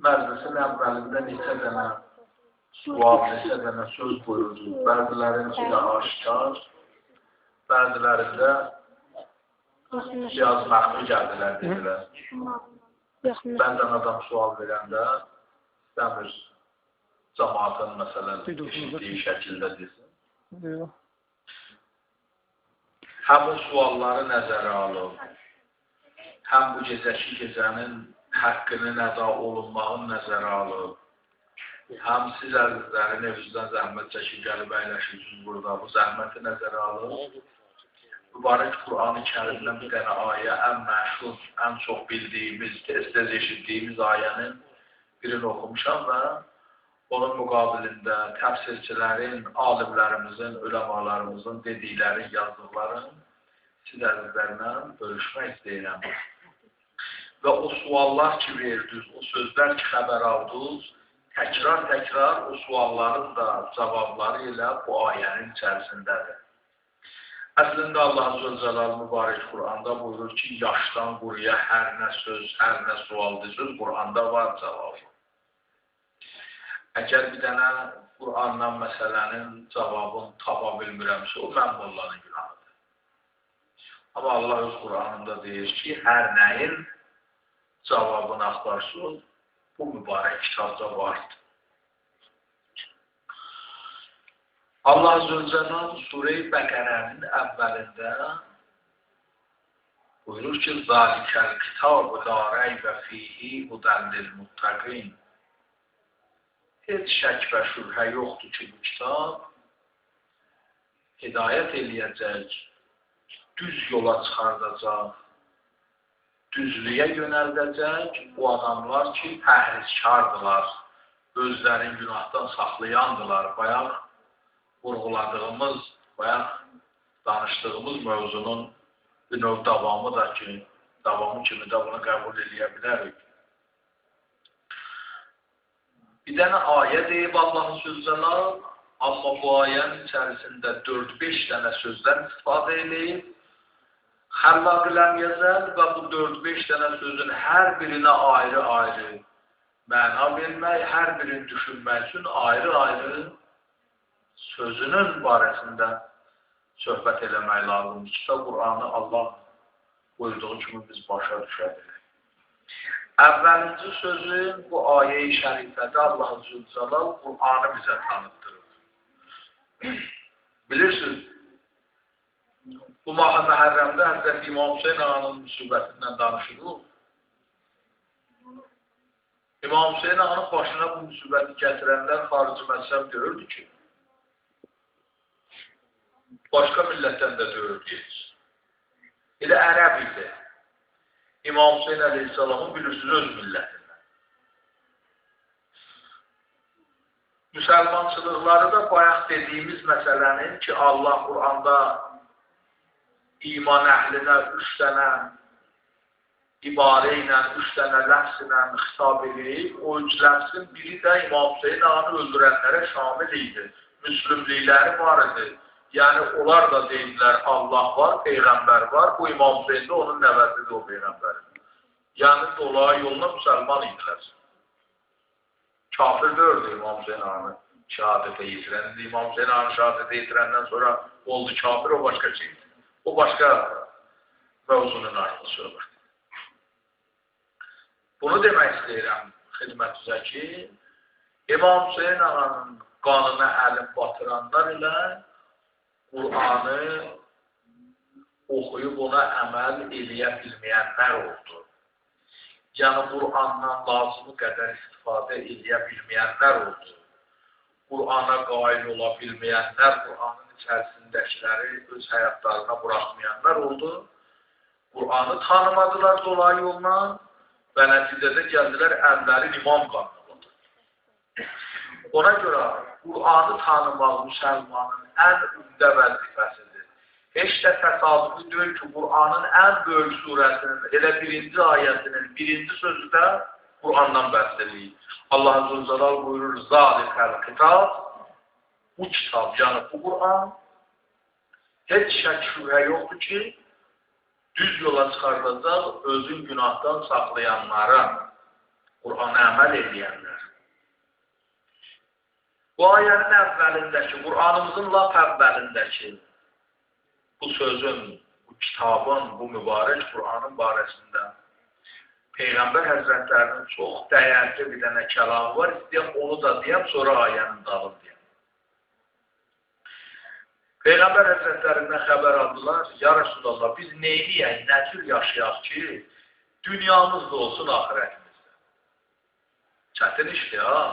məclisin əvvəlində neçə dənə sual, neçə dənə söz buyurdu. Bəzilərində də aşkar, bəzilərində biraz məxfi gəldilər, dedilər. Bəzən adam sual verəndə, dəmir cəmaatın məsələn eşitdiyi şəkildə desin. Həm o sualları nəzərə alıb, həm bu gecənin haqqının əda olunmağını nəzərə alıb, həm siz əzizlərin evinizdən zəhmət çəkib gəlib əyləşirsiniz burada, bu zəhməti nəzərə alıb. Mübarək Qur'an-ı Kərimdən bir dənə ayə, ən məşhur, ən çox bildiyimiz, tez-tez eşitdiyimiz ayənin birini oxumuşam və onun müqabilində təfsirçilərin, alimlərimizin, üləmalarımızın dedikləri, yazdıqların siz əzizlərlə bölüşmək istəyirəm. Və o suallar ki verdiniz, o sözlər ki xəbər aldınız, təkrar-təkrar o sualların da cavabları ilə bu ayənin içərisindədir. Əslində Allah Zülcəlal mübarək Qur'anda buyurur ki, yaşdan quruya hər nə söz, hər nə sual desiniz, Qur'anda var cavabı. Əgər bir dənə Qur'andan məsələnin cavabını tapa bilmirəmsə, o mən Mollanın günahıdır. Amma Allah öz Qur'anında deyir ki, hər nəyin cavabını axtarsın, bu mübarək kitabda vardır. Allah Zülcəlal Surə-i Bəqərənin əvvəlində buyurur ki, Zalikəl kitab-ı la rəybə fihi hudən lil-muttəqin. Heç şək və şübhə yoxdur ki, bu kitab hidayət eləyəcək, düz yola çıxardacaq, düzlüyə yönəldəcək o adamlar ki, pəhrizkardırlar, özlərin günahdan saxlayandılar. Bayaq vurğuladığımız, bayaq danışdığımız mövzunun bir növ davamı da ki, davamı kimi də bunu qəbul edə bilərik. Bir dənə ayə deyib Allah-u Zülcəlal, amma bu ayənin içərisində 4-5 dənə sözdən istifadə edib, Xəllaq ləm yəzəl və bu 4-5 dənə sözün hər birinə ayrı-ayrı məna vermək, hər birini düşünmək üçün ayrı-ayrı sözünün barəsində söhbət eləmək lazımdır ki, Qur'anı Allah buyurduğu kimi biz başa düşə bilərik. Əvvəlinci sözü bu ayə-i şərifədə Allah-u Zülcəlal Qur'anı bizə tanıtdırır. Bilirsiniz, bu Maha Məhərrəmdə Həzrəti İmam Hüseyin ağanın müsibətindən danışılır. İmam Hüseyin ağanın başına bu müsibəti gətirənlər xarici məzhəb görürdü ki, başqa millətdən də görürdü. Elə ərəb idi. İmam Hüseyin Əleyhisselamın bilirsiniz öz millətindən. Müsəlmançılıqları da bayaq dediyimiz məsələnin ki, Allah Qur'anda iman əhlinə 3 dənə ibarə ilə, 3 dənə ləfs ilə xitab edib, o 3 ləfsin biri də İmam Hüseyin ağanı öldürənlərə şamil idi. Müslümlikləri var idi. Yəni, onlar da deyirlər, Allah var, Peyğəmbər var, bu İmam Hüseyin də onun nəvəsidir o Peyğəmbərin. Yəni, dolayı yoluna müsəlman idilər. Kafir gördü İmam Hüseyin ağanı şəhadətə yetirən. İmam Hüseyin ağanı şəhadətə yetirəndən sonra oldu kafir, o başqa şeydir. O başqa mövzunun artıq söhbət. Bunu demək istəyirəm xidmətinizə ki, İmam Hüseyin ağanın qanına əlin batıranlar ilə Qur'anı oxuyub ona əməl eləyə bilməyənlər oldu. Yəni, Qur'andan lazımı qədər istifadə eləyə bilməyənlər oldu. Qur'ana qail ola bilməyənlər, Qur'anın içərisindəkiləri öz həyatlarına buraxmayanlar oldu. Qur'anı tanımadılar dolayı yoluna və nəticədə gəldilər əlləri imam qanına. Ona görə Qur'anı tanımaq müsəlmanın ən ümdə vəzifəsidir. Heç də təsadüfi deyil ki, Qur'anın ən böyük surəsinin, elə birinci ayəsinin birinci sözü də Qur'andan bəhs edir. Allah Zülcəlal buyurur, Zalikəl kitab, bu kitab, yəni bu Qur'an, heç şək şübhə yoxdur ki, düz yola çıxardacaq özün günahdan saxlayanlara. Qur'ana əməl edənlər. Bu ayənin əvvəlindəki, Qur'anımızın lap əvvəlindəki bu sözün, bu kitabın, bu mübarək Qur'anın barəsində Peyğəmbər Həzrətlərinin çox dəyərli bir dənə kəlamı var. İstəyəm onu da deyəm, sonra ayənin dalını deyəm. Peyğəmbər Həzrətlərindən xəbər aldılar. Ya Resulallah, biz neyliyək, nə tür yaşayaq ki, dünyamız da olsun ahirətimizdə. Çətin işdir, ha?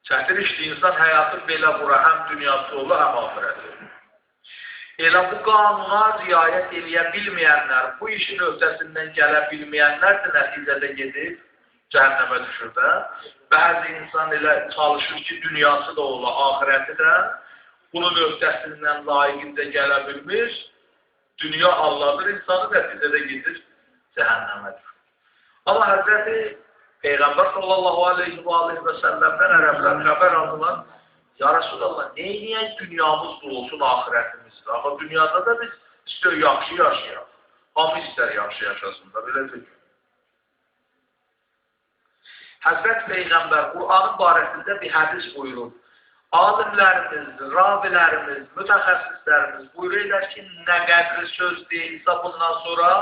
Çətin işdir, insan həyatı belə qura, həm dünyası olur, həm ahirəti. Elə bu qanuna riayət eləyə bilməyənlər, bu işin öhdəsindən gələ bilməyənlər də nəticədə gedib cəhənnəmə düşür də. Bəzi insan elə çalışır ki, dünyası da olur, ahirəti də. Bunun öhdəsindən layiqincə gələ bilmiş, dünya Allah'dır, insanı nəticədə gedir cəhənnəmə düşür. Amma Həzrəti Peyğəmbər sallallahu aleyhi və səlləmdən ərəblər xəbər aldılar. Ya Resulallah, neyniyək dünyamız da olsun ahirətimizdə? Amma dünyada da biz istəyir yaxşı yaşayaq. Hamı istər yaxşı yaşasın da, belə deyil. Həzrət Peyğəmbər Qur'anın barəsində bir hədis buyurur. Alimlərimiz, ravilərimiz, mütəxəssislərimiz buyururlar ki, nə qədri söz deyilsə bundan sonra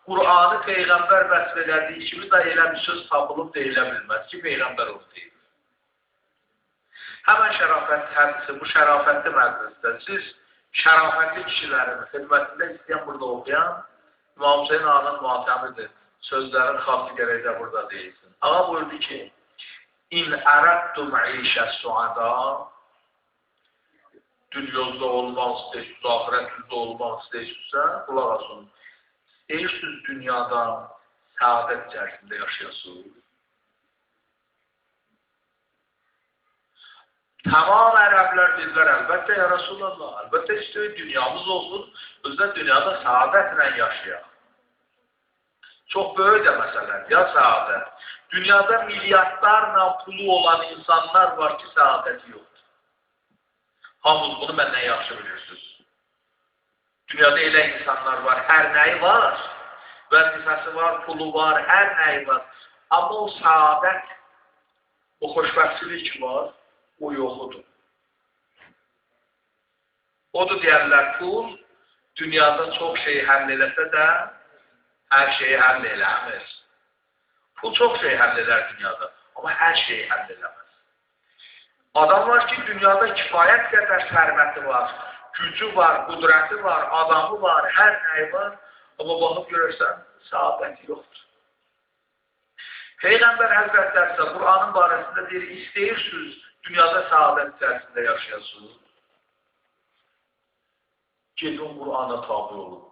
Qur'anı Peyğəmbər vəsf elədiyi kimi də elə bir söz tapılıb deyilə bilməz ki, Peyğəmbər onu deyil. Həmən şərafətli hədisi, bu şərafətli məclisdə siz şərafətli kişilərin xidmətində istəyən burada oxuyan İmam Hüseyin Ağanın muhatəmidir. Sözlərin xalqı gərək də burada deyilsin. Ağa buyurdu ki, İn ərəddum işə suada dünyada olmaq istəyirsiniz, ahirətinizdə olmaq istəyirsinizsə, qulaq asın. İstəyirsiniz dünyada səadət içərisində yaşayasınız. Tamam ərəblər dedilər, əlbəttə ya Resulallah, əlbəttə istəyir dünyamız olsun, özdə dünyada səadətlə yaşayaq. Çox böyük də məsələdir, ya səadət. Dünyada milyardlarla pulu olan insanlar var ki, səadəti yoxdur. Hamınız bunu məndən yaxşı bilirsiniz. Dünyada elə insanlar var, hər nəyi var, vəzifəsi var, pulu var, hər nəyi var. Amma o səadət, o xoşbəxtçilik var, o yoxudur. Odur deyərlər, pul dünyada çox şeyi həll eləsə də, hər şeyi həll eləmir. Pul çox şey həll elər dünyada, amma hər şeyi həll eləməz. Adam var ki, dünyada kifayət qədər sərvəti var, gücü var, qudrəti var, adamı var, hər nəyi var, amma baxıb görürsən, səabəti yoxdur. Peyğəmbər Həzrətləri isə Qur'anın barəsində deyir, istəyirsiniz, dünyada səadət içərisində yaşayasınız. Gedin Qur'ana tabi olun.